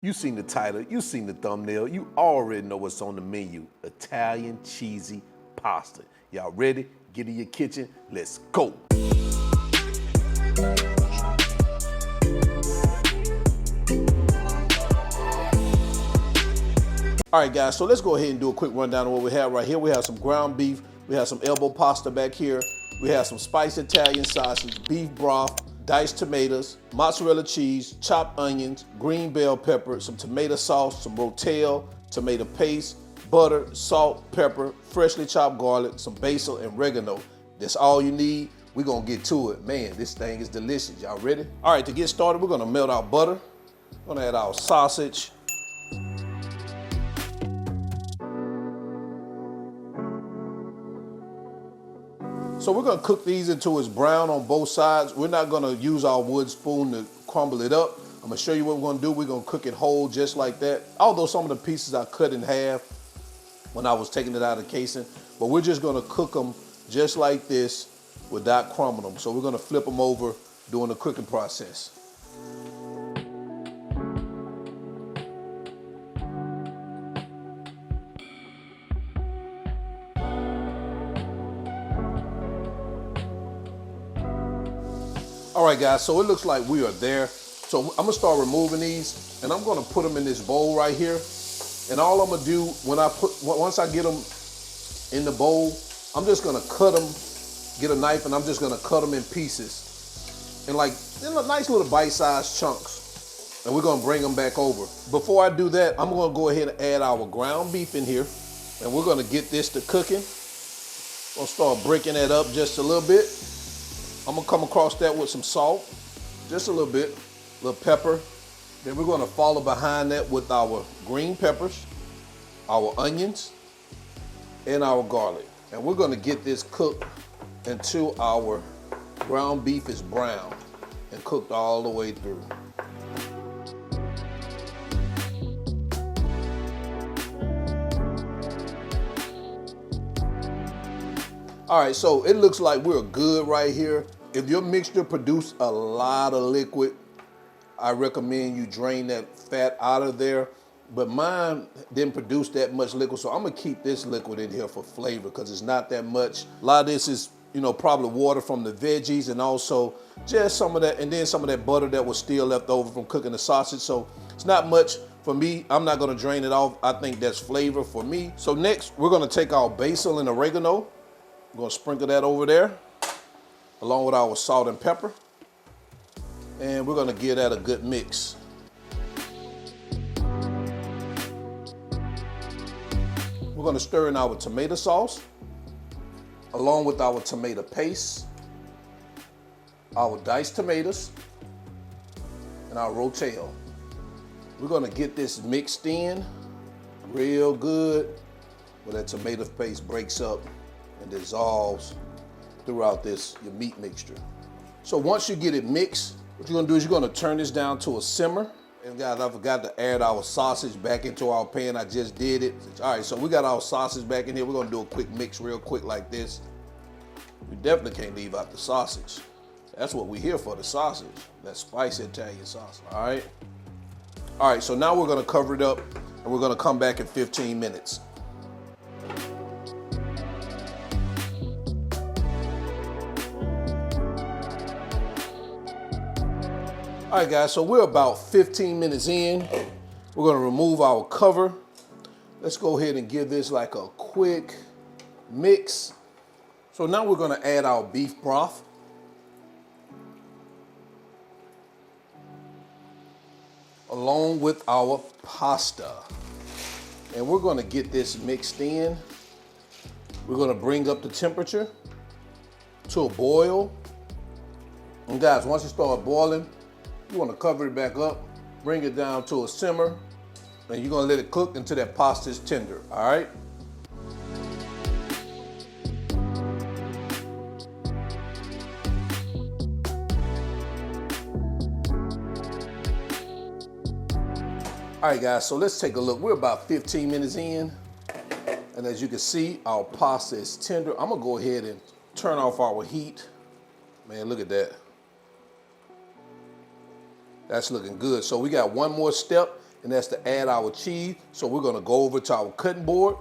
You seen the title, you seen the thumbnail, you already know what's on the menu. Italian cheesy pasta. Y'all ready? Get in your kitchen, let's go. All right, guys, so let's go ahead and do a quick rundown of what we have right here. We have some ground beef, we have some elbow pasta back here, we have some spiced Italian sausage, beef broth, diced tomatoes, mozzarella cheese, chopped onions, green bell pepper, some tomato sauce, some rotel, tomato paste, butter, salt, pepper, freshly chopped garlic, some basil and oregano. That's all you need. We're gonna get to it. Man, this thing is delicious. Y'all ready? All right, to get started, we're gonna melt our butter. We're gonna add our sausage. So we're gonna cook these until it's brown on both sides. We're not gonna use our wood spoon to crumble it up. I'm gonna show you what we're gonna do. We're gonna cook it whole just like that. Although some of the pieces I cut in half when I was taking it out of the casing, but we're just gonna cook them just like this without crumbling them. So we're gonna flip them over during the cooking process. All right, guys, so it looks like we are there. So I'm gonna start removing these and I'm gonna put them in this bowl right here. And all I'm gonna do once I get them in the bowl, I'm just gonna cut them, get a knife and I'm just gonna cut them in pieces. And like, in nice little bite-sized chunks. And we're gonna bring them back over. Before I do that, I'm gonna go ahead and add our ground beef in here. And we're gonna get this to cooking. We'll start breaking that up just a little bit. I'm gonna come across that with some salt, just a little bit, a little pepper. Then we're gonna follow behind that with our green peppers, our onions, and our garlic. And we're gonna get this cooked until our ground beef is brown and cooked all the way through. All right, so it looks like we're good right here. If your mixture produces a lot of liquid, I recommend you drain that fat out of there. But mine didn't produce that much liquid, so I'm gonna keep this liquid in here for flavor because it's not that much. A lot of this is, probably water from the veggies and also just some of that, and then some of that butter that was still left over from cooking the sausage. So it's not much for me. I'm not gonna drain it off. I think that's flavor for me. So next, we're gonna take our basil and oregano. We're gonna sprinkle that over there, along with our salt and pepper. And we're gonna give that a good mix. We're gonna stir in our tomato sauce, along with our tomato paste, our diced tomatoes, and our rotel. We're gonna get this mixed in real good where that tomato paste breaks up and dissolves throughout your meat mixture. So once you get it mixed, what you're gonna do is you're gonna turn this down to a simmer. And guys, I forgot to add our sausage back into our pan. I just did it. All right, so we got our sausage back in here. We're gonna do a quick mix real quick like this. We definitely can't leave out the sausage. That's what we're here for, the sausage. That spicy Italian sausage, all right? All right, so now we're gonna cover it up and we're gonna come back in 15 minutes. All right, guys, so we're about 15 minutes in. We're gonna remove our cover. Let's go ahead and give this like a quick mix. So now we're gonna add our beef broth. Along with our pasta. And we're gonna get this mixed in. We're gonna bring up the temperature to a boil. And guys, once it starts boiling, you want to cover it back up, bring it down to a simmer, and you're going to let it cook until that pasta is tender, all right? All right, guys, so let's take a look. We're about 15 minutes in, and as you can see, our pasta is tender. I'm going to go ahead and turn off our heat. Man, look at that. That's looking good. So we got one more step and that's to add our cheese. So we're gonna go over to our cutting board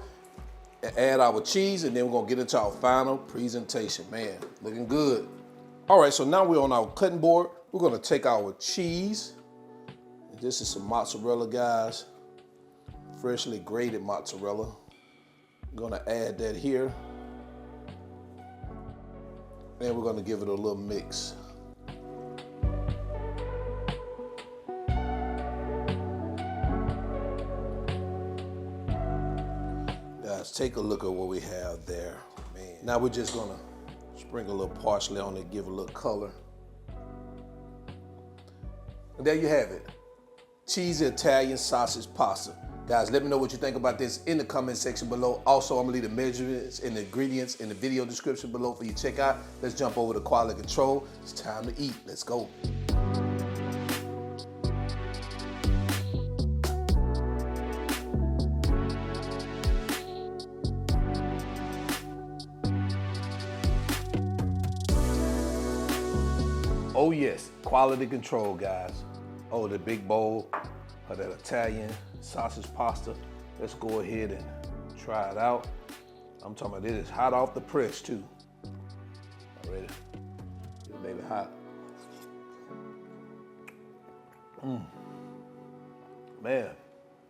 and add our cheese, and then we're gonna get into our final presentation. Man, looking good. All right, so now we're on our cutting board. We're gonna take our cheese. And this is some mozzarella, guys. Freshly grated mozzarella. I'm gonna add that here. And we're gonna give it a little mix. Guys, take a look at what we have there, man. Now we're just gonna sprinkle a little parsley on it, give it a little color. And there you have it. Cheesy Italian sausage pasta. Guys, let me know what you think about this in the comment section below. Also, I'm gonna leave the measurements and the ingredients in the video description below for you to check out. Let's jump over to quality control. It's time to eat. Let's go. Oh yes, quality control, guys. Oh, the big bowl of that Italian sausage pasta. Let's go ahead and try it out. I'm talking about this is hot off the press too. Already, get it baby hot. Man,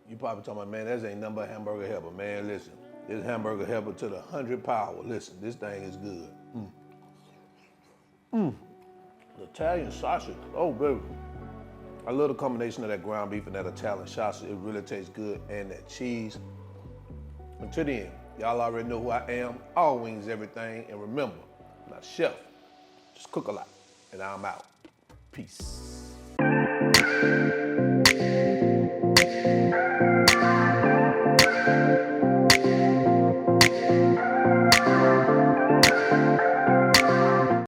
you probably talking about, man, that ain't nothing but hamburger helper. Man, listen, this hamburger helper to the 100 power. Listen, this thing is good. The Italian sausage, oh baby. I love the combination of that ground beef and that Italian sausage. It really tastes good, and that cheese. Until the end, y'all already know who I am. All wings, everything. And remember, I'm not a chef, just cook a lot. And I'm out. Peace.